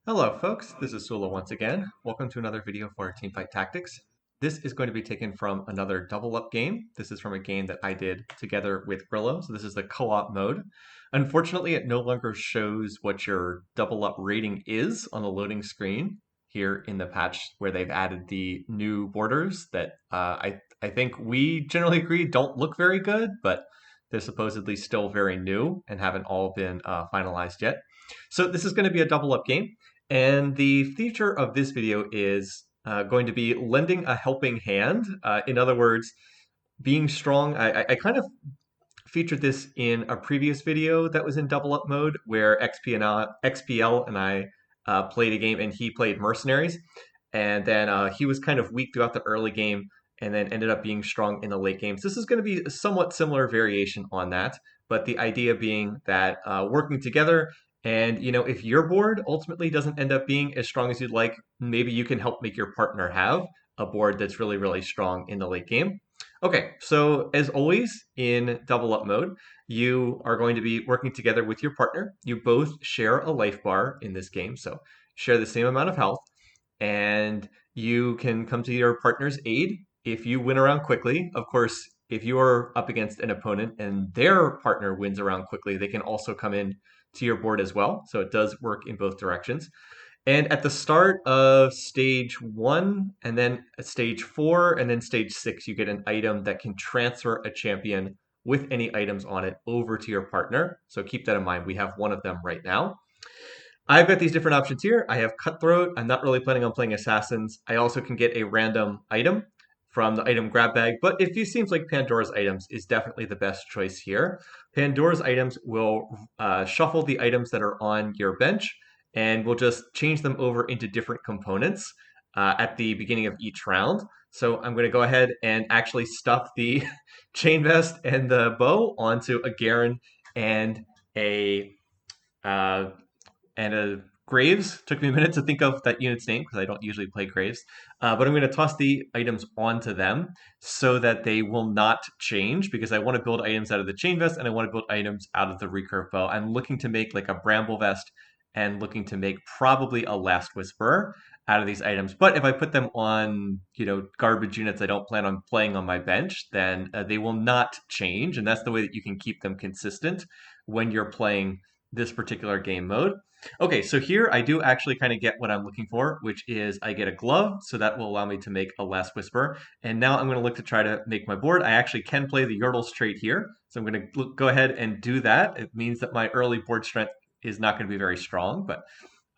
Hello folks, this is Sula once again. Welcome to another video for Teamfight Tactics. This is going to be taken from another double up game. This is from a game that I did together with Grillo, so this is the co-op mode. Unfortunately, it no longer shows what your double up rating is on the loading screen here in the patch where they've added the new borders that I think we generally agree don't look very good, but they're supposedly still very new and haven't all been finalized yet. So this is going to be a double up game. And the feature of this video is going to be lending a helping hand. In other words, being strong. I kind of featured this in a previous video that was in double up mode where XPL and I played a game and he played Mercenaries. And then he was kind of weak throughout the early game and then ended up being strong in the late games. This is going to be a somewhat similar variation on that, but the idea being that working together and if your board ultimately doesn't end up being as strong as you'd like, maybe you can help make your partner have a board that's really, really strong in the late game. Okay, so as always in double up mode, you are going to be working together with your partner. You both share a life bar in this game, so share the same amount of health, and you can come to your partner's aid if you win around quickly. Of course, if you are up against an opponent and their partner wins around quickly, they can also come in to your board as well. So it does work in both directions. And at the start of stage 1, and then at stage 4, and then stage 6, you get an item that can transfer a champion with any items on it over to your partner. So keep that in mind. We have one of them right now. I've got these different options here. I have Cutthroat. I'm not really planning on playing Assassins. I also can get a random item from the item grab bag, but it seems like Pandora's items is definitely the best choice here. Pandora's items will shuffle the items that are on your bench, and we'll just change them over into different components at the beginning of each round. So I'm going to go ahead and actually stuff the chain vest and the bow onto a Garen and a uh, Graves. Took me a minute to think of that unit's name because I don't usually play Graves. But I'm going to toss the items onto them so that they will not change because I want to build items out of the chain vest and I want to build items out of the recurve bow. I'm looking to make like a bramble vest and looking to make probably a last whisper out of these items. But if I put them on, garbage units I don't plan on playing on my bench, then they will not change. And that's the way that you can keep them consistent when you're playing this particular game mode. Okay, so here I do actually kind of get what I'm looking for, which is I get a glove, so that will allow me to make a Last Whisper. And now I'm going to look to try to make my board. I actually can play the Yordles trait here, so I'm going to go ahead and do that. It means that my early board strength is not going to be very strong, but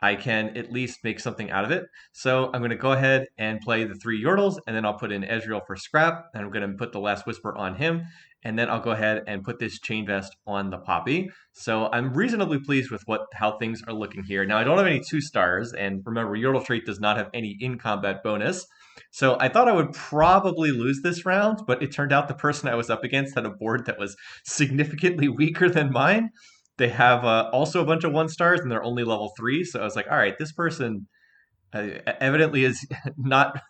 I can at least make something out of it. So I'm going to go ahead and play the 3 Yordles, and then I'll put in Ezreal for scrap, and I'm going to put the Last Whisper on him, and then I'll go ahead and put this chain vest on the Poppy. So I'm reasonably pleased with how things are looking here. Now I don't have any 2 stars, and remember, Yordle trait does not have any in-combat bonus. So I thought I would probably lose this round, but it turned out the person I was up against had a board that was significantly weaker than mine. They have also a bunch of 1 stars, and they're only level 3. So I was like, all right, this person evidently is not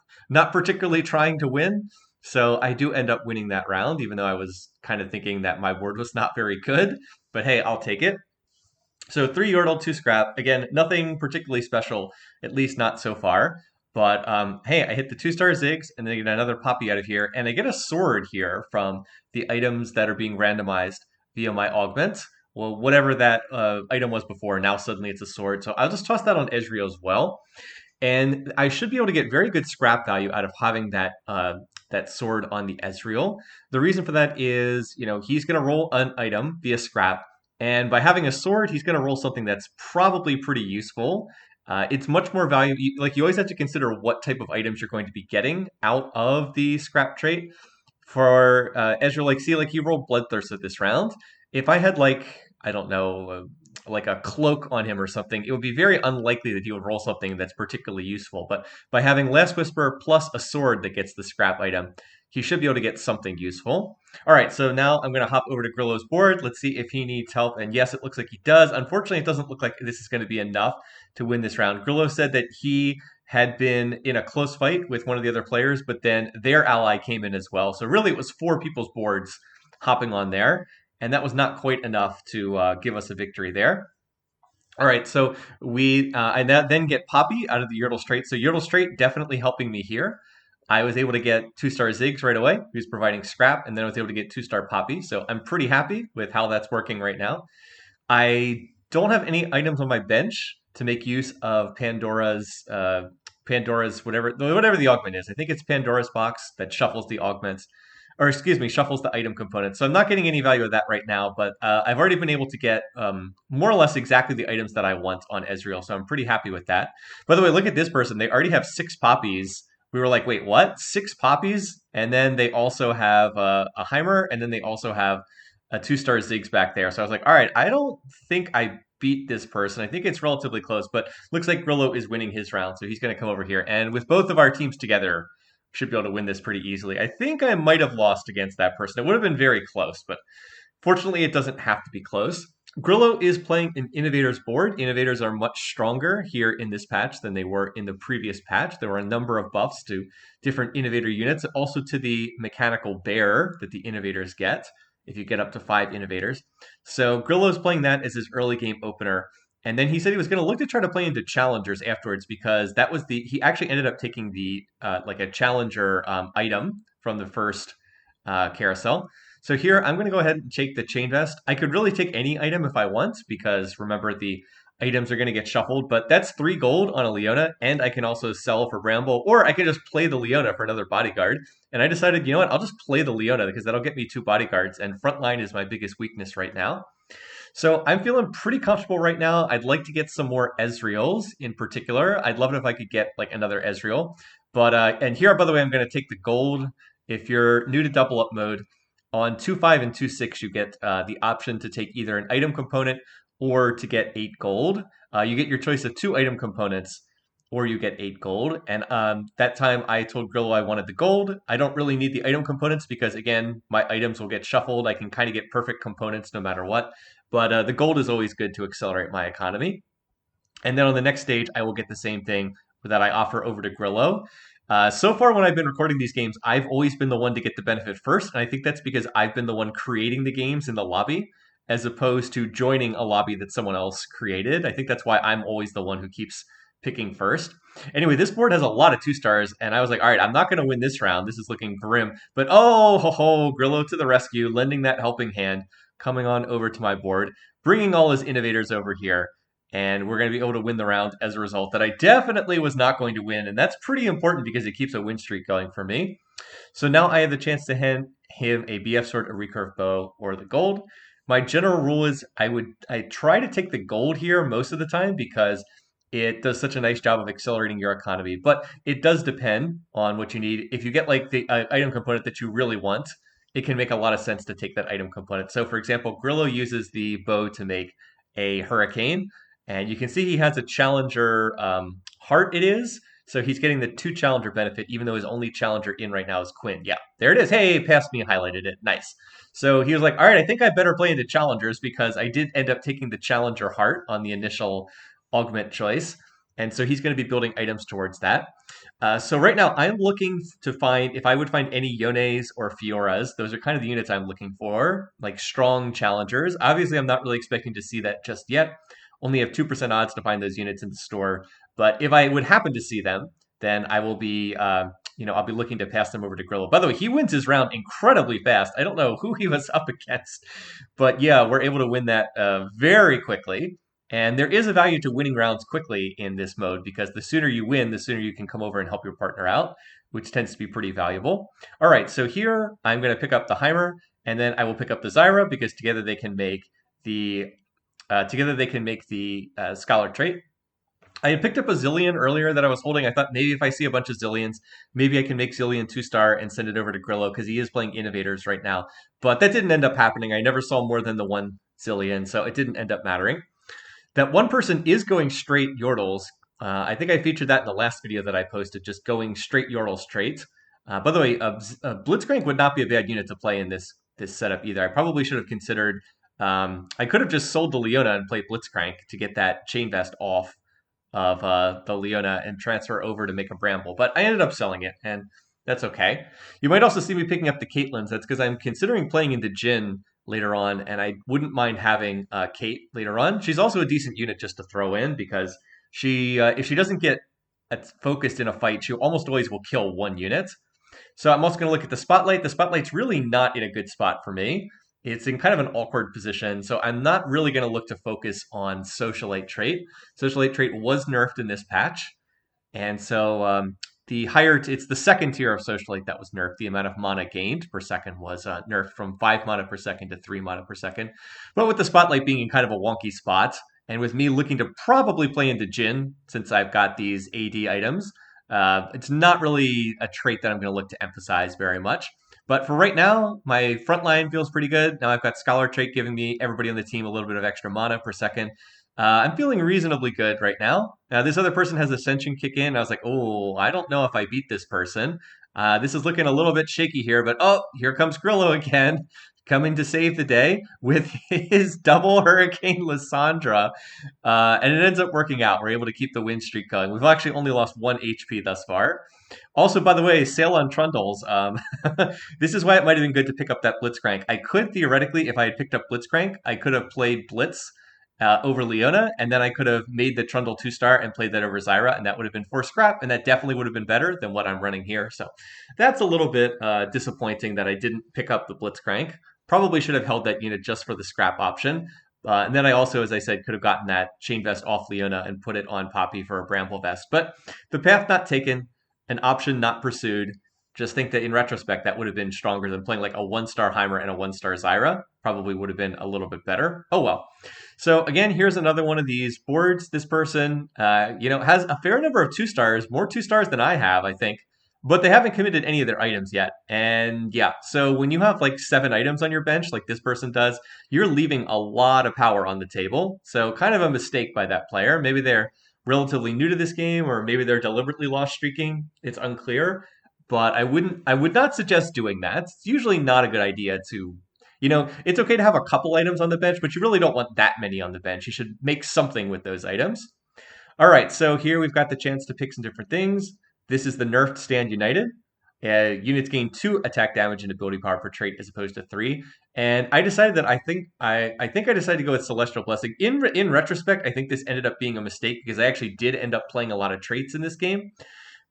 particularly trying to win. So I do end up winning that round, even though I was kind of thinking that my board was not very good. But hey, I'll take it. So 3 Yordle, 2 scrap. Again, nothing particularly special, at least not so far. But hey, I hit the 2-star Ziggs, and then I get another Poppy out of here, and I get a sword here from the items that are being randomized via my augment. Well, whatever that item was before, now suddenly it's a sword. So I'll just toss that on Ezreal as well. And I should be able to get very good scrap value out of having that sword on the Ezreal. The reason for that is, he's going to roll an item via scrap, and by having a sword, he's going to roll something that's probably pretty useful. It's much more valuable. Like, you always have to consider what type of items you're going to be getting out of the scrap trait. For Ezreal, like he rolled Bloodthirst this round. If I had I don't know, like a cloak on him or something, it would be very unlikely that he would roll something that's particularly useful. But by having Last Whisper plus a sword that gets the scrap item, he should be able to get something useful. All right, so now I'm going to hop over to Grillo's board. Let's see if he needs help. And yes, it looks like he does. Unfortunately, it doesn't look like this is going to be enough to win this round. Grillo said that he had been in a close fight with one of the other players, but then their ally came in as well. So really, it was 4 people's boards hopping on there, and that was not quite enough to give us a victory there. All right, so I then get Poppy out of the Yertle Strait. So Yertle Strait definitely helping me here. I was able to get 2-star Ziggs right away, who's providing scrap, and then I was able to get 2-star Poppy. So I'm pretty happy with how that's working right now. I don't have any items on my bench to make use of Pandora's whatever the augment is. I think it's Pandora's box that shuffles the augments, or excuse me, shuffles the item components. So I'm not getting any value of that right now, but I've already been able to get more or less exactly the items that I want on Ezreal. So I'm pretty happy with that. By the way, look at this person. They already have 6 poppies. We were like, wait, what? 6 poppies? And then they also have a Heimer, and then they also have a 2-star Ziggs back there. So I was like, all right, I don't think I beat this person. I think it's relatively close, but looks like Grillo is winning his round, so he's going to come over here. And with both of our teams together, should be able to win this pretty easily. I think I might have lost against that person. It would have been very close, but fortunately, it doesn't have to be close. Grillo is playing an Innovators board. Innovators are much stronger here in this patch than they were in the previous patch. There were a number of buffs to different Innovator units, also to the mechanical bear that the Innovators get if you get up to 5 Innovators. So Grillo's playing that as his early game opener. And then he said he was going to look to try to play into challengers afterwards because that was he actually ended up taking the like a challenger item from the first carousel. So here I'm going to go ahead and take the chain vest. I could really take any item if I want because remember the items are going to get shuffled, but that's 3 gold on a Leona, and I can also sell for Bramble, or I could just play the Leona for another bodyguard. And I decided, you know what, I'll just play the Leona because that'll get me 2 bodyguards, and frontline is my biggest weakness right now. So I'm feeling pretty comfortable right now. I'd like to get some more Ezreals in particular. I'd love it if I could get like another Ezreal. But and here, by the way, I'm going to take the gold. If you're new to double up mode, on 2.5 and 2.6, you get the option to take either an item component or to get 8 gold. You get your choice of 2 item components or you get 8 gold. And that time I told Grillo I wanted the gold. I don't really need the item components because, again, my items will get shuffled. I can kind of get perfect components no matter what. But the gold is always good to accelerate my economy. And then on the next stage, I will get the same thing that I offer over to Grillo. So far, when I've been recording these games, I've always been the one to get the benefit first. And I think that's because I've been the one creating the games in the lobby as opposed to joining a lobby that someone else created. I think that's why I'm always the one who keeps picking first. Anyway, this board has a lot of 2-stars, and I was like, all right, I'm not going to win this round. This is looking grim. But oh, ho, ho, Grillo to the rescue, lending that helping hand, coming on over to my board, bringing all his innovators over here and we're going to be able to win the round as a result that I definitely was not going to win. And that's pretty important because it keeps a win streak going for me. So now I have the chance to hand him a BF sword, a recurve bow, or the gold. My general rule is I try to take the gold here most of the time because it does such a nice job of accelerating your economy. But it does depend on what you need. If you get like the item component that you really want, it can make a lot of sense to take that item component. So for example, Grillo uses the bow to make a hurricane. And you can see he has a challenger heart, it is. So he's getting the 2 challenger benefit, even though his only challenger in right now is Quinn. Yeah, there it is. Hey, passed me and highlighted it. Nice. So he was like, all right, I think I better play into challengers because I did end up taking the challenger heart on the initial augment choice. And so he's going to be building items towards that. So right now I'm looking to find, if I would find any Yones or Fioras, those are kind of the units I'm looking for, like strong challengers. Obviously, I'm not really expecting to see that just yet. Only have 2% odds to find those units in the store. But if I would happen to see them, then I will be, I'll be looking to pass them over to Grillo. By the way, he wins his round incredibly fast. I don't know who he was up against, but yeah, we're able to win that very quickly. And there is a value to winning rounds quickly in this mode because the sooner you win, the sooner you can come over and help your partner out, which tends to be pretty valuable. All right, so here I'm going to pick up the Heimer, and then I will pick up the Zyra because together they can make the Scholar trait. I had picked up a Zillion earlier that I was holding. I thought maybe if I see a bunch of Zillions, maybe I can make Zillion 2-star and send it over to Grillo because he is playing Innovators right now. But that didn't end up happening. I never saw more than the 1 Zillion, so it didn't end up mattering. That one person is going straight Yordles. I think I featured that in the last video that I posted, just going straight Yordle straight. By the way, Blitzcrank would not be a bad unit to play in this setup either. I probably should have considered. I could have just sold the Leona and played Blitzcrank to get that chain vest off of the Leona and transfer over to make a Bramble, but I ended up selling it, and that's okay. You might also see me picking up the Caitlyn's. That's because I'm considering playing into Jhin later on, and I wouldn't mind having Kate later on. She's also a decent unit just to throw in because if she doesn't get focused in a fight, she almost always will kill one unit. So I'm also going to look at the spotlight. The spotlight's really not in a good spot for me. It's in kind of an awkward position, so I'm not really going to look to focus on socialite trait. Socialite trait was nerfed in this patch, and so it's the second tier of socialite that was nerfed. The amount of mana gained per second was nerfed from 5 mana per second to 3 mana per second. But with the spotlight being in kind of a wonky spot, and with me looking to probably play into Jin since I've got these AD items, it's not really a trait that I'm going to look to emphasize very much. But for right now, my front line feels pretty good. Now I've got Scholar trait giving me everybody on the team a little bit of extra mana per second. I'm feeling reasonably good right now. Now, this other person has Ascension kick in. I was like, oh, I don't know if I beat this person. This is looking a little bit shaky here, but oh, here comes Grillo again, coming to save the day with his double Hurricane Lysandra. And it ends up working out. We're able to keep the win streak going. We've actually only lost 1 HP thus far. Also, by the way, sale on Trundles. This is why it might have been good to pick up that Blitzcrank. I could theoretically, if I had picked up Blitzcrank, I could have played Blitz over Leona, and then I could have made the Trundle 2-star and played that over Zyra, and that would have been 4 scrap, and that definitely would have been better than what I'm running here. So that's a little bit disappointing that I didn't pick up the Blitzcrank. Probably should have held that unit just for the scrap option. And then I also, as I said, could have gotten that Chain Vest off Leona and put it on Poppy for a Bramble Vest. But the path not taken, an option not pursued. Just think that in retrospect, that would have been stronger than playing like a 1-star Heimer and a 1-star Zyra. Probably would have been a little bit better. Oh well. So again, here's another one of these boards. This person, has a fair number of 2-stars, more 2-stars than I have, I think. But they haven't committed any of their items yet. And yeah, so when you have like 7 items on your bench, like this person does, you're leaving a lot of power on the table. So kind of a mistake by that player. Maybe they're relatively new to this game, or maybe they're deliberately lost streaking. It's unclear. But I would not suggest doing that. It's usually not a good idea to, it's okay to have a couple items on the bench, but you really don't want that many on the bench. You should make something with those items. All right, so here we've got the chance to pick some different things. This is the nerfed Stand United. Units gain 2 attack damage and ability power per trait as opposed to 3. And I decided that I think I decided to go with Celestial Blessing. In retrospect, I think this ended up being a mistake because I actually did end up playing a lot of traits in this game.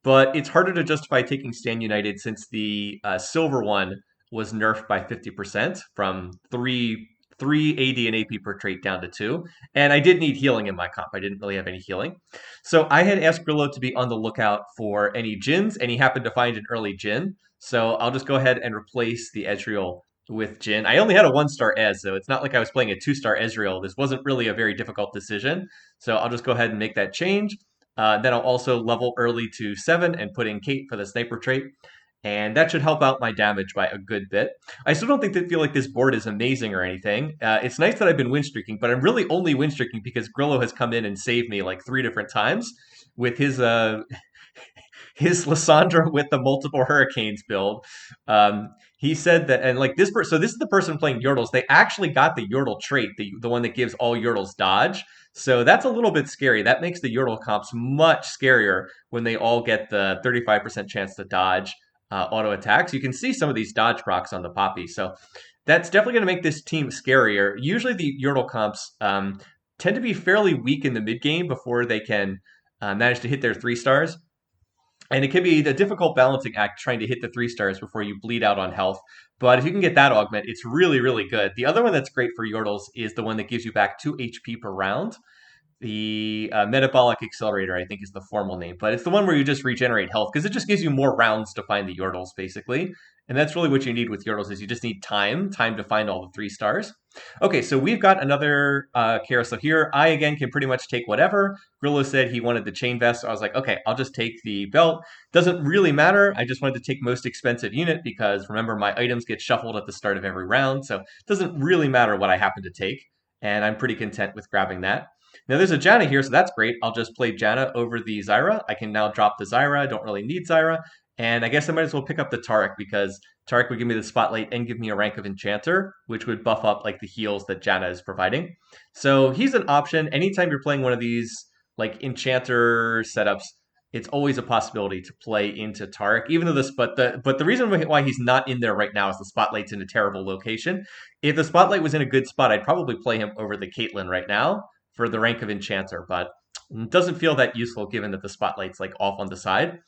But it's harder to justify taking Stand United since the silver one was nerfed by 50% from 3 AD and AP per trait down to 2. And I did need healing in my comp. I didn't really have any healing. So I had asked Grillo to be on the lookout for any Jins, and he happened to find an early Jin. So I'll just go ahead and replace the Ezreal with Jin. I only had a 1-star Ez, so it's not like I was playing a 2-star Ezreal. This wasn't really a very difficult decision. So I'll just go ahead and make that change. Then I'll also level early to 7 and put in Kate for the sniper trait. And that should help out my damage by a good bit. I still don't feel like this board is amazing or anything. It's nice that I've been win streaking, but I'm really only win streaking because Grillo has come in and saved me like 3 different times with his Lysandra with the multiple hurricanes build. He said that, and like this person, so this is the person playing Yordles. They actually got the Yordle trait, the one that gives all Yordles dodge. So that's a little bit scary. That makes the Yordle comps much scarier when they all get the 35% chance to dodge auto attacks. You can see some of these dodge procs on the Poppy. So that's definitely going to make this team scarier. Usually the Yordle comps tend to be fairly weak in the mid game before they can manage to hit their 3-stars. And it can be a difficult balancing act trying to hit the 3-stars before you bleed out on health. But if you can get that augment, it's really, really good. The other one that's great for Yordles is the one that gives you back 2 HP per round. The Metabolic Accelerator, I think, is the formal name. But it's the one where you just regenerate health, because it just gives you more rounds to find the Yordles, basically. And that's really what you need with Yordles, is you just need time to find all the 3-stars. Okay, so we've got another carousel here. I, again, can pretty much take whatever. Grillo said he wanted the Chain Vest, so I was like, okay, I'll just take the belt. Doesn't really matter. I just wanted to take most expensive unit because, remember, my items get shuffled at the start of every round, so it doesn't really matter what I happen to take. And I'm pretty content with grabbing that. Now there's a Janna here, so that's great. I'll just play Janna over the Zyra. I can now drop the Zyra. I don't really need Zyra. And I guess I might as well pick up the Taric because Taric would give me the Spotlight and give me a rank of Enchanter, which would buff up like the heals that Janna is providing. So he's an option. Anytime you're playing one of these like Enchanter setups, it's always a possibility to play into Tarek, even though the reason why he's not in there right now is the spotlight's in a terrible location. If the spotlight was in a good spot, I'd probably play him over the Caitlyn right now for the rank of Enchanter, but it doesn't feel that useful given that the spotlight's like off on the side.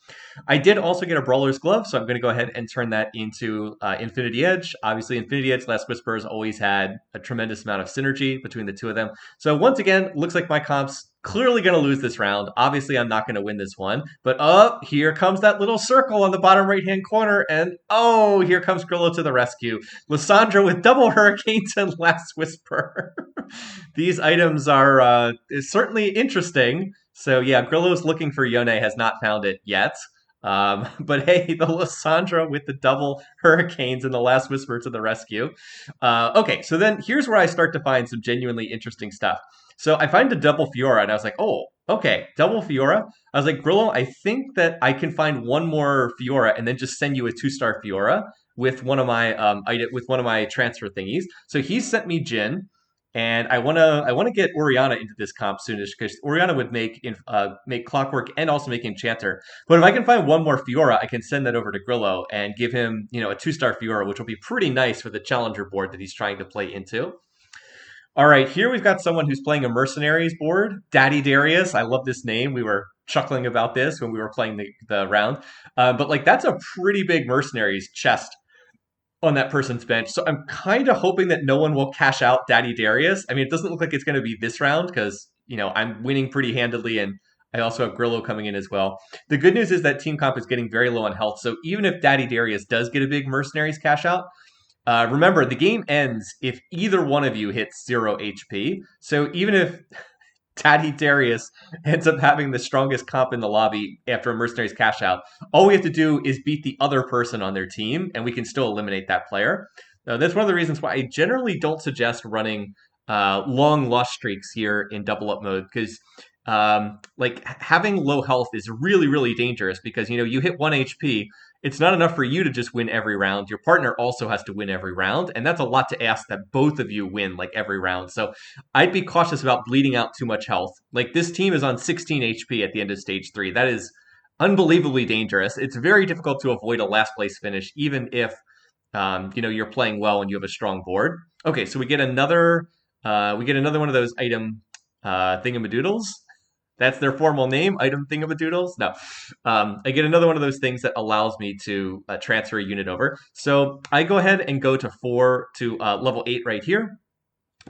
I did also get a Brawler's Glove, so I'm going to go ahead and turn that into Infinity Edge. Obviously, Infinity Edge, Last Whisper has always had a tremendous amount of synergy between the two of them. So once again, looks like my comp's clearly going to lose this round. Obviously, I'm not going to win this one. But here comes that little circle on the bottom right-hand corner, and oh, here comes Grillo to the rescue. Lissandra with double Hurricanes and Last Whisper. These items are certainly interesting. So yeah, Grillo's looking for Yone, has not found it yet. But hey, the Lissandra with the double Hurricanes and the Last Whisper to the rescue. Okay, so then here's where I start to find some genuinely interesting stuff. So I find a double Fiora, and I was like, oh, okay, double Fiora. I was like, Grillo, I think that I can find one more Fiora and then just send you a 2-star Fiora with one of my transfer thingies. So he sent me Jin. And I wanna get Oriana into this comp soonish because Oriana would make Clockwork and also make Enchanter. But if I can find one more Fiora, I can send that over to Grillo and give him, a 2-star Fiora, which will be pretty nice for the challenger board that he's trying to play into. All right, here we've got someone who's playing a Mercenaries board, Daddy Darius. I love this name. We were chuckling about this when we were playing the round. But like that's a pretty big Mercenaries chest on that person's bench. So I'm kind of hoping that no one will cash out Daddy Darius. I mean, it doesn't look like it's going to be this round because, I'm winning pretty handedly and I also have Grillo coming in as well. The good news is that Team Comp is getting very low on health. So even if Daddy Darius does get a big Mercenaries cash out, remember the game ends if either one of you hits 0 HP. So even if Daddy Darius ends up having the strongest comp in the lobby after a Mercenaries cash out, all we have to do is beat the other person on their team, and we can still eliminate that player. Now, that's one of the reasons why I generally don't suggest running long loss streaks here in double up mode, because like having low health is really, really dangerous because, you hit 1 HP, it's not enough for you to just win every round. Your partner also has to win every round, and that's a lot to ask that both of you win like every round. So I'd be cautious about bleeding out too much health. Like this team is on 16 HP at the end of stage 3. That is unbelievably dangerous. It's very difficult to avoid a last place finish, even if you're playing well and you have a strong board. Okay, so we get another one of those item thingamadoodles. That's their formal name, item thingamadoodles. No, I get another one of those things that allows me to transfer a unit over. So I go ahead and go to level 8 right here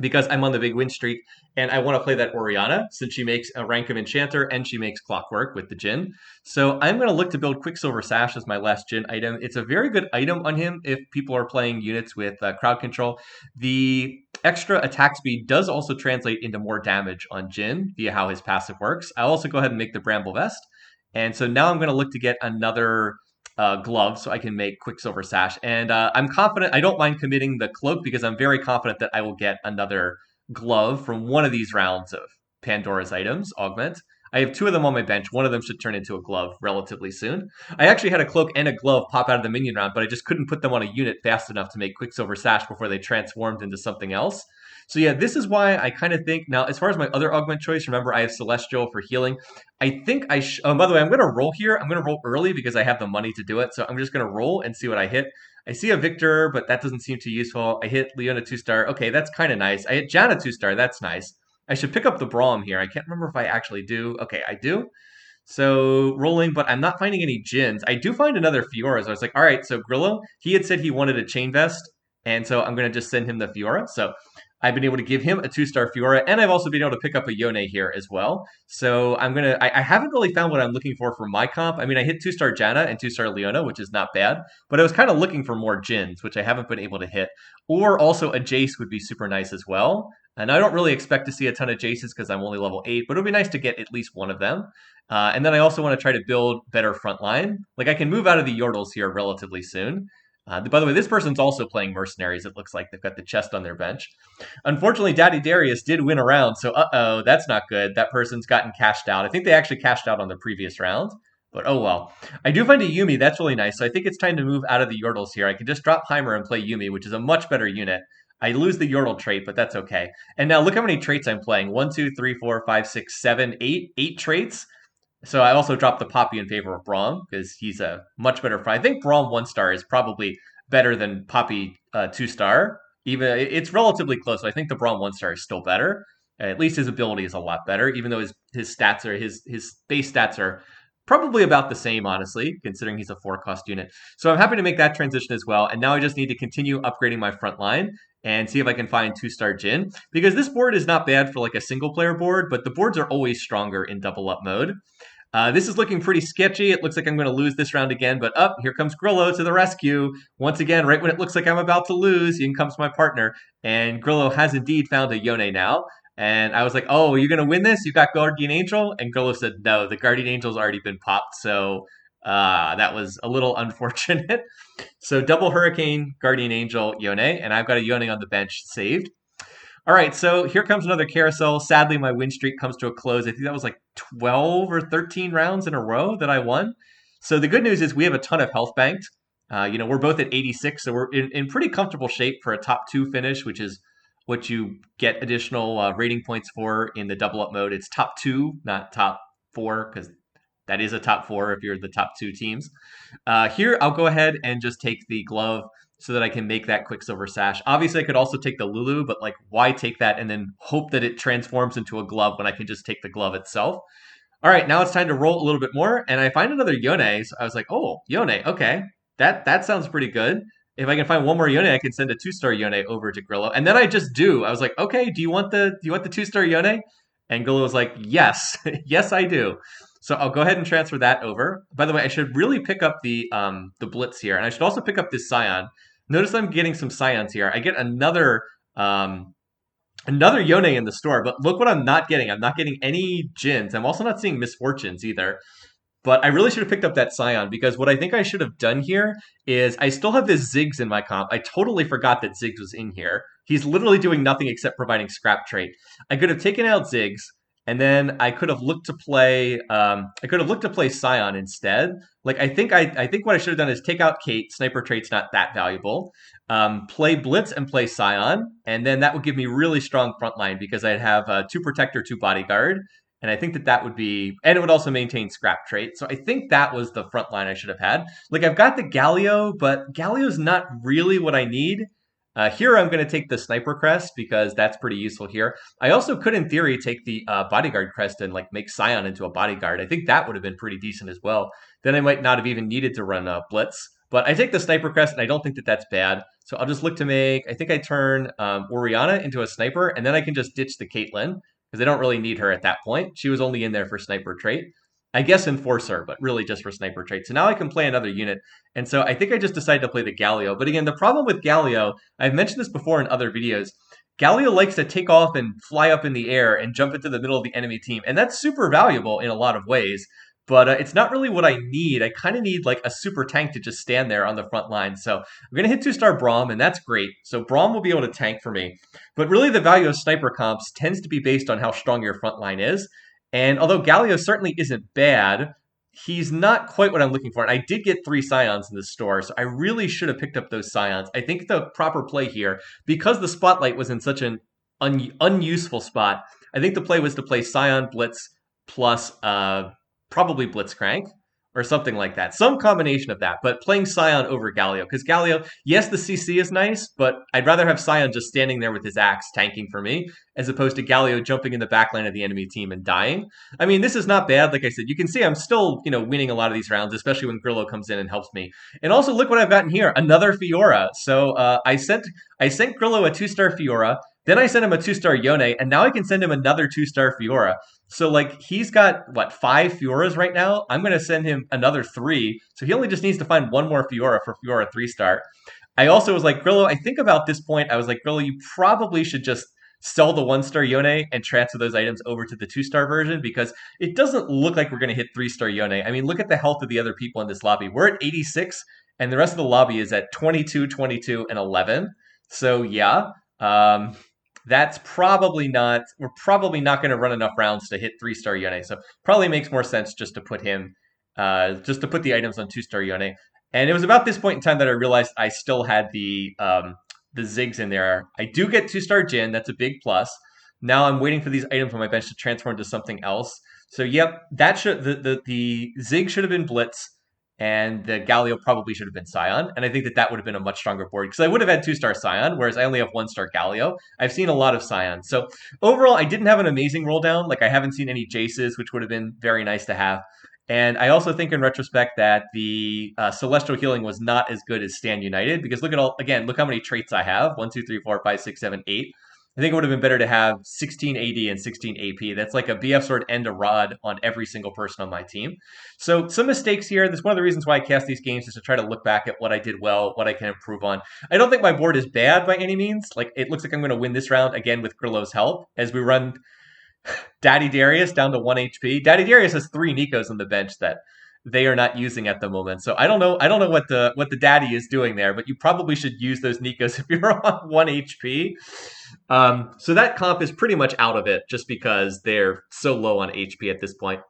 because I'm on the big win streak and I want to play that Oriana since she makes a rank of Enchanter and she makes Clockwork with the Jin. So I'm going to look to build Quicksilver Sash as my last Jin item. It's a very good item on him if people are playing units with crowd control. The extra attack speed does also translate into more damage on Jin via how his passive works. I'll also go ahead and make the Bramble Vest. And so now I'm going to look to get another glove so I can make Quicksilver Sash. And I'm confident, I don't mind committing the cloak because I'm very confident that I will get another glove from one of these rounds of Pandora's items, Augment. I have 2 of them on my bench. One of them should turn into a glove relatively soon. I actually had a cloak and a glove pop out of the minion round, but I just couldn't put them on a unit fast enough to make Quicksilver Sash before they transformed into something else. So yeah, this is why I kind of think, now as far as my other augment choice, remember I have Celestial for healing. I think oh, by the way, I'm going to roll here. I'm going to roll early because I have the money to do it. So I'm just going to roll and see what I hit. I see a Victor, but that doesn't seem too useful. I hit Leona 2-star. Okay, that's kind of nice. I hit Janna 2-star. That's nice. I should pick up the Braum here. I can't remember if I actually do. Okay, I do. So rolling, but I'm not finding any Jins. I do find another Fiora. So I was like, all right, so Grillo, he had said he wanted a Chain Vest. And so I'm going to just send him the Fiora. So I've been able to give him a 2-star Fiora, and I've also been able to pick up a Yone here as well. So I haven't really found what I'm looking for my comp. I mean, I hit 2-star Janna and 2-star Leona, which is not bad, but I was kind of looking for more Jins, which I haven't been able to hit. Or also a Jace would be super nice as well. And I don't really expect to see a ton of Jaces because I'm only level 8, but it would be nice to get at least one of them. And then I also want to try to build better frontline. Like I can move out of the Yordles here relatively soon. By the way, this person's also playing Mercenaries. It looks like they've got the chest on their bench. Unfortunately, Daddy Darius did win a round, so uh-oh, that's not good. That person's gotten cashed out. I think they actually cashed out on the previous round, but oh well. I do find a Yuumi. That's really nice, so I think it's time to move out of the Yordles here. I can just drop Heimer and play Yuumi, which is a much better unit. I lose the Yordle trait, but that's okay. And now look how many traits I'm playing. 1, 2, 3, 4, 5, 6, 7, 8. 8 traits. So I also dropped the Poppy in favor of Braum because he's a much better fight. I think Braum 1 star is probably better than Poppy 2 star. Even it's relatively close. So I think the Braum 1 star is still better. At least his ability is a lot better, even though his stats are his base stats are probably about the same, honestly, considering he's a 4 cost unit. So I'm happy to make that transition as well. And now I just need to continue upgrading my front line and see if I can find 2 star Jin, because this board is not bad for like a single player board, but the boards are always stronger in double up mode. This is looking pretty sketchy. It looks like I'm going to lose this round again, but up, here comes Grillo to the rescue. Once again, right when it looks like I'm about to lose, in comes my partner, and Grillo has indeed found a Yone now. And I was like, oh, are you going to win this? You got Guardian Angel? And Grillo said, no, the Guardian Angel's already been popped, so that was a little unfortunate. So double Hurricane, Guardian Angel, Yone, and I've got a Yone on the bench saved. All right, so here comes another carousel. Sadly, my win streak comes to a close. I think that was like 12 or 13 rounds in a row that I won. So the good news is we have a ton of health banked. We're both at 86, so we're in pretty comfortable shape for a top 2 finish, which is what you get additional rating points for in the double up mode. It's top 2, not top 4, because that is a top 4 if you're the top 2 teams. Here, I'll go ahead and just take the glove so that I can make that Quicksilver Sash. Obviously, I could also take the Lulu, but like, why take that and then hope that it transforms into a glove when I can just take the glove itself? All right, now it's time to roll a little bit more, and I find another Yone. So I was like, oh, Yone, okay, that sounds pretty good. If I can find one more Yone, I can send a 2 star Yone over to Grillo, and then I just do. I was like, okay, do you want the 2 star Yone? And Grillo was like, yes, yes, I do. So I'll go ahead and transfer that over. By the way, I should really pick up the Blitz here, and I should also pick up this Scion. Notice I'm getting some Scions here. I get another Yone in the store, but look what I'm not getting. I'm not getting any Jins. I'm also not seeing Misfortunes either. But I really should have picked up that Scion, because what I think I should have done here is I still have this Ziggs in my comp. I totally forgot that Ziggs was in here. He's literally doing nothing except providing scrap trait. I could have taken out Ziggs, and then I could have looked to play. Scion instead. Like I think what I should have done is take out Kate. Sniper trait's not that valuable. Play Blitz and play Scion, and then that would give me really strong frontline because I'd have 2 Protector, 2 Bodyguard, and I think that would be, and it would also maintain scrap trait. So I think that was the front line I should have had. Like I've got the Galio, but Galio's not really what I need. Here I'm going to take the Sniper Crest because that's pretty useful here. I also could, in theory, take the Bodyguard Crest and like make Scion into a Bodyguard. I think that would have been pretty decent as well. Then I might not have even needed to run Blitz. But I take the Sniper Crest, and I don't think that that's bad. So I'll just look to make, I think I turn Oriana into a Sniper, and then I can just ditch the Caitlyn because I don't really need her at that point. She was only in there for Sniper trait. I guess Enforcer, but really just for Sniper trait. So now I can play another unit. And so I think I just decided to play the Galio. But again, the problem with Galio, I've mentioned this before in other videos, Galio likes to take off and fly up in the air and jump into the middle of the enemy team. And that's super valuable in a lot of ways. But it's not really what I need. I kind of need like a super tank to just stand there on the front line. So I'm going to hit 2 star Braum, and that's great. So Braum will be able to tank for me. But really the value of sniper comps tends to be based on how strong your front line is. And although Galio certainly isn't bad, he's not quite what I'm looking for. And I did get 3 Scions in the store, so I really should have picked up those Scions. I think the proper play here, because the Spotlight was in such an unuseful spot, I think the play was to play Scion Blitz plus probably Blitzcrank or something like that. Some combination of that, but playing Scion over Galio. Because Galio, yes, the CC is nice, but I'd rather have Scion just standing there with his axe tanking for me, as opposed to Galio jumping in the backline of the enemy team and dying. I mean, this is not bad. Like I said, you can see I'm still, winning a lot of these rounds, especially when Grillo comes in and helps me. And also, look what I've gotten here. Another Fiora. So I sent Grillo a 2-star Fiora. Then I sent him a 2-star Yone, and now I can send him another 2-star Fiora. So, like, he's got, 5 Fioras right now? I'm going to send him another 3. So he only just needs to find one more Fiora for Fiora 3-star. I also was like, Grillo, I think about this point, I was like, Grillo, you probably should just sell the 1-star Yone and transfer those items over to the 2-star version, because it doesn't look like we're going to hit 3-star Yone. I mean, look at the health of the other people in this lobby. We're at 86, and the rest of the lobby is at 22, 22, and 11. So, yeah. That's probably not, we're probably not going to run enough rounds to hit 3-star Yone. So probably makes more sense just to put him, just to put the items on 2-star Yone. And it was about this point in time that I realized I still had the Ziggs in there. I do get 2-star Jin. That's a big plus. Now I'm waiting for these items on my bench to transform into something else. So yep, that should the Zig should have been Blitz, and the Galio probably should have been Scion. And I think that that would have been a much stronger board because I would have had 2-star Scion, whereas I only have 1-star Galio. I've seen a lot of Scions. So overall, I didn't have an amazing roll down. Like I haven't seen any Jaces, which would have been very nice to have. And I also think in retrospect that the Celestial Healing was not as good as Stand United because look at all, again, look how many traits I have. 1, 2, 3, 4, 5, 6, 7, 8. I think it would have been better to have 16 AD and 16 AP. That's like a BF sword and a rod on every single person on my team. So some mistakes here. That's one of the reasons why I cast these games is to try to look back at what I did well, what I can improve on. I don't think my board is bad by any means. Like it looks like I'm going to win this round again with Grillo's help as we run Daddy Darius down to 1 HP. Daddy Darius has 3 Nikos on the bench that they are not using at the moment. So I don't know. I don't know what the daddy is doing there, but you probably should use those Nikos if you're on 1 HP. So that comp is pretty much out of it just because they're so low on HP at this point.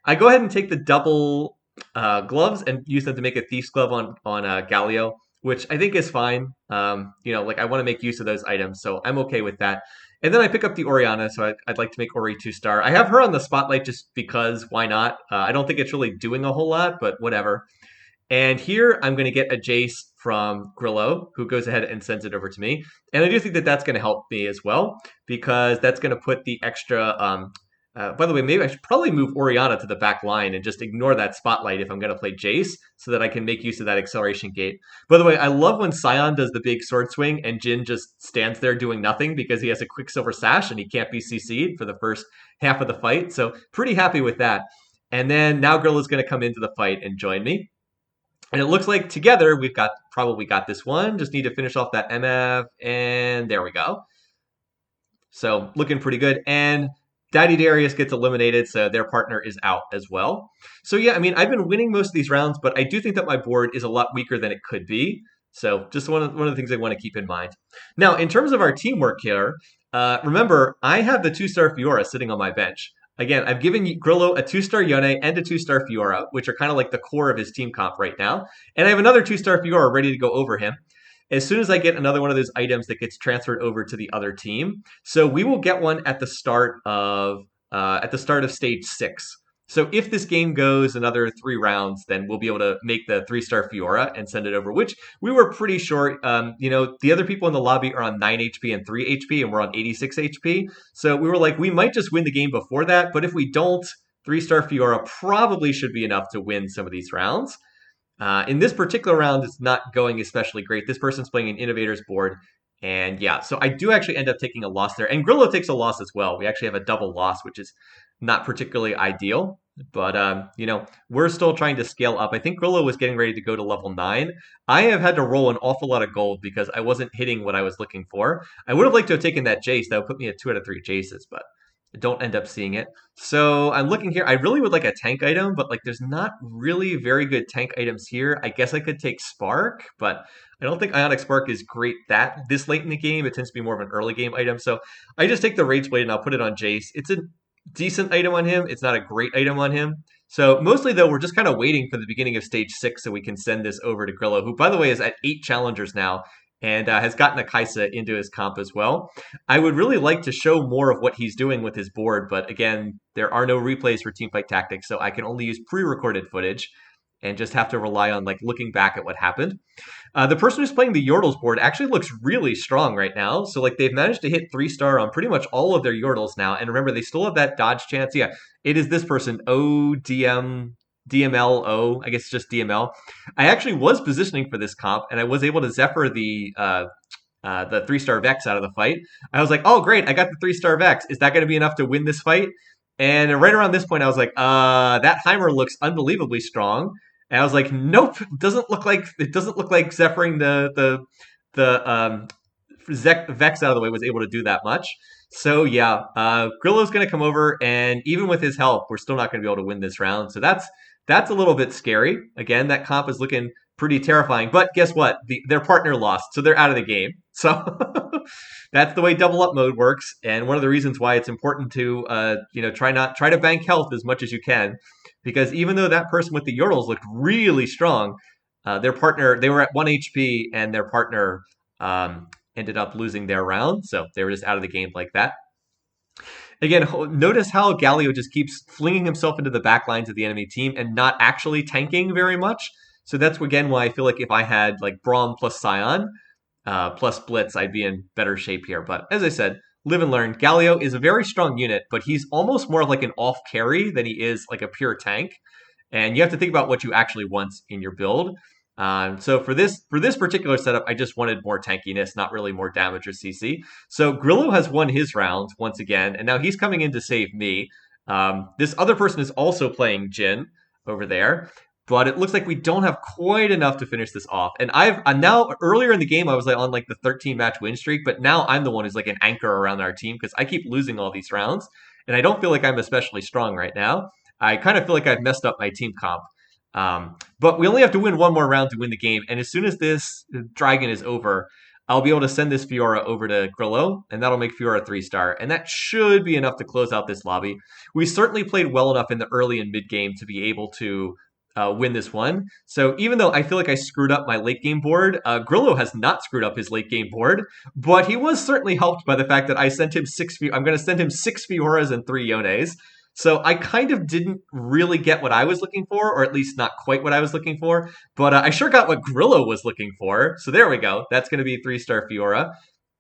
I go ahead and take the double gloves and use them to make a Thief's Glove on Galio, which I think is fine. Like I want to make use of those items, so I'm okay with that. And then I pick up the Oriana, so I'd like to make Ori 2-star. I have her on the spotlight just because, why not? I don't think it's really doing a whole lot, but whatever. And here I'm going to get a Jace from Grillo, who goes ahead and sends it over to me. And I do think that that's going to help me as well, because that's going to put the extra... by the way, maybe I should probably move Oriana to the back line and just ignore that spotlight if I'm going to play Jace so that I can make use of that acceleration gate. By the way, I love when Scion does the big sword swing and Jin just stands there doing nothing because he has a Quicksilver Sash and he can't be CC'd for the first half of the fight. So pretty happy with that. And then now Grillo's going to come into the fight and join me. And it looks like together we've probably got this one. Just need to finish off that MF, and there we go. So looking pretty good. And Daddy Darius gets eliminated, so their partner is out as well. So yeah, I mean, I've been winning most of these rounds, but I do think that my board is a lot weaker than it could be. So just one of the things I want to keep in mind. Now, in terms of our teamwork here, remember, I have the 2-star Fiora sitting on my bench. Again, I've given Grillo a 2-star Yone and a 2-star Fiora, which are kind of like the core of his team comp right now. And I have another 2-star Fiora ready to go over him as soon as I get another one of those items that gets transferred over to the other team. So we will get one at the start of stage 6. So if this game goes another 3 rounds, then we'll be able to make the 3-star Fiora and send it over, which we were pretty sure. The other people in the lobby are on 9 HP and 3 HP, and we're on 86 HP. So we were like, we might just win the game before that, but if we don't, 3-star Fiora probably should be enough to win some of these rounds. In this particular round, it's not going especially great. This person's playing an Innovator's board. And yeah, so I do actually end up taking a loss there. And Grillo takes a loss as well. We actually have a double loss, which is not particularly ideal. But, we're still trying to scale up. I think Grillo was getting ready to go to level 9. I have had to roll an awful lot of gold because I wasn't hitting what I was looking for. I would have liked to have taken that Jace. That would put me at 2 out of 3 Jaces, but I don't end up seeing it. So I'm looking here. I really would like a tank item, but like there's not really very good tank items here. I guess I could take Spark, but I don't think Ionic Spark is great this late in the game. It tends to be more of an early game item. So I just take the Rage Blade and I'll put it on Jace. It's a decent item on him. It's not a great item on him. So mostly though, we're just kind of waiting for the beginning of stage 6 so we can send this over to Grillo, who by the way is at 8 challengers now and has gotten a Kaisa into his comp as well. I would really like to show more of what he's doing with his board, but again, there are no replays for Teamfight Tactics, so I can only use pre-recorded footage and just have to rely on like looking back at what happened. The person who's playing the Yordles board actually looks really strong right now. So like they've managed to hit 3-star on pretty much all of their Yordles now. And remember, they still have that dodge chance. Yeah, it is this person, DMLO, I guess it's just DML. I actually was positioning for this comp, and I was able to Zephyr the 3-star Vex out of the fight. I was like, oh, great, I got the 3-star Vex. Is that going to be enough to win this fight? And right around this point, I was like, that Heimer looks unbelievably strong. And I was like, nope, it doesn't look like Zephyring the Vex out of the way was able to do that much. So yeah, Grillo's going to come over, and even with his help, we're still not going to be able to win this round. So that's a little bit scary. Again, that comp is looking pretty terrifying. But guess what? Their partner lost, so they're out of the game. So that's the way double up mode works. And one of the reasons why it's important to try to bank health as much as you can, because even though that person with the Yordles looked really strong, their partner, they were at 1 HP, and their partner ended up losing their round, so they were just out of the game like that. Again, notice how Galio just keeps flinging himself into the back lines of the enemy team and not actually tanking very much. So that's again why I feel like if I had like Braum plus Scion plus Blitz, I'd be in better shape here. But as I said, live and learn. Galio is a very strong unit, but he's almost more of like an off carry than he is like a pure tank. And you have to think about what you actually want in your build. So for this particular setup, I just wanted more tankiness, not really more damage or CC. So Grillo has won his round once again, and now he's coming in to save me. This other person is also playing Jin over there, but it looks like we don't have quite enough to finish this off. And I'm now earlier in the game I was like on like the 13 match win streak, but now I'm the one who's like an anchor around our team because I keep losing all these rounds, and I don't feel like I'm especially strong right now. I kind of feel like I've messed up my team comp. But we only have to win one more round to win the game. And as soon as this dragon is over, I'll be able to send this Fiora over to Grillo, and that'll make Fiora 3-star. And that should be enough to close out this lobby. We certainly played well enough in the early and mid game to be able to win this one. So even though I feel like I screwed up my late game board, Grillo has not screwed up his late game board, but he was certainly helped by the fact that I sent him I'm going to send him 6 Fioras and 3 Yones. So I kind of didn't really get what I was looking for, or at least not quite what I was looking for. But I sure got what Grillo was looking for. So there we go. That's going to be 3-star Fiora.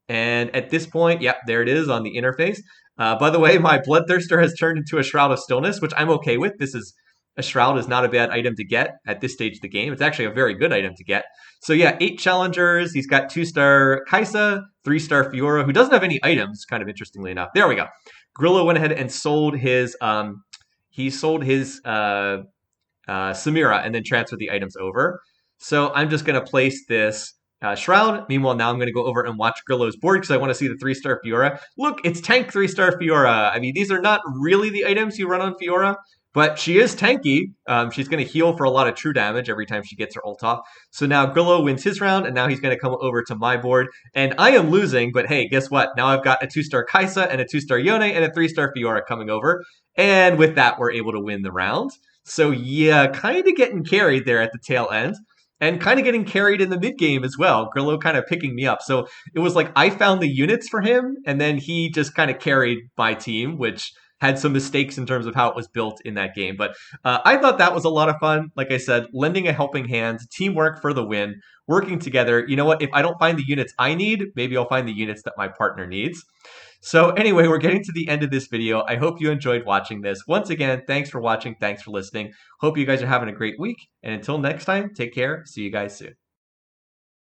And at this point, yep, there it is on the interface. By the way, my Bloodthirster has turned into a Shroud of Stillness, which I'm okay with. A Shroud is not a bad item to get at this stage of the game. It's actually a very good item to get. So yeah, 8 challengers. He's got 2-star Kaisa, 3-star Fiora, who doesn't have any items, kind of interestingly enough. There we go. Grillo went ahead and sold his Samira and then transferred the items over. So I'm just going to place this Shroud. Meanwhile, now I'm going to go over and watch Grillo's board because I want to see the 3-star Fiora. Look, it's tank 3-star Fiora. I mean, these are not really the items you run on Fiora, but she is tanky. She's going to heal for a lot of true damage every time she gets her ult off. So now Grillo wins his round, and now he's going to come over to my board. And I am losing, but hey, guess what? Now I've got a 2-star Kaisa and a 2-star Yone and a 3-star Fiora coming over. And with that, we're able to win the round. So yeah, kind of getting carried there at the tail end. And kind of getting carried in the mid game as well. Grillo kind of picking me up. So it was like I found the units for him, and then he just kind of carried my team, which had some mistakes in terms of how it was built in that game. But I thought that was a lot of fun. Like I said, lending a helping hand, teamwork for the win, working together. You know what? If I don't find the units I need, maybe I'll find the units that my partner needs. So anyway, we're getting to the end of this video. I hope you enjoyed watching this. Once again, thanks for watching. Thanks for listening. Hope you guys are having a great week. And until next time, take care. See you guys soon.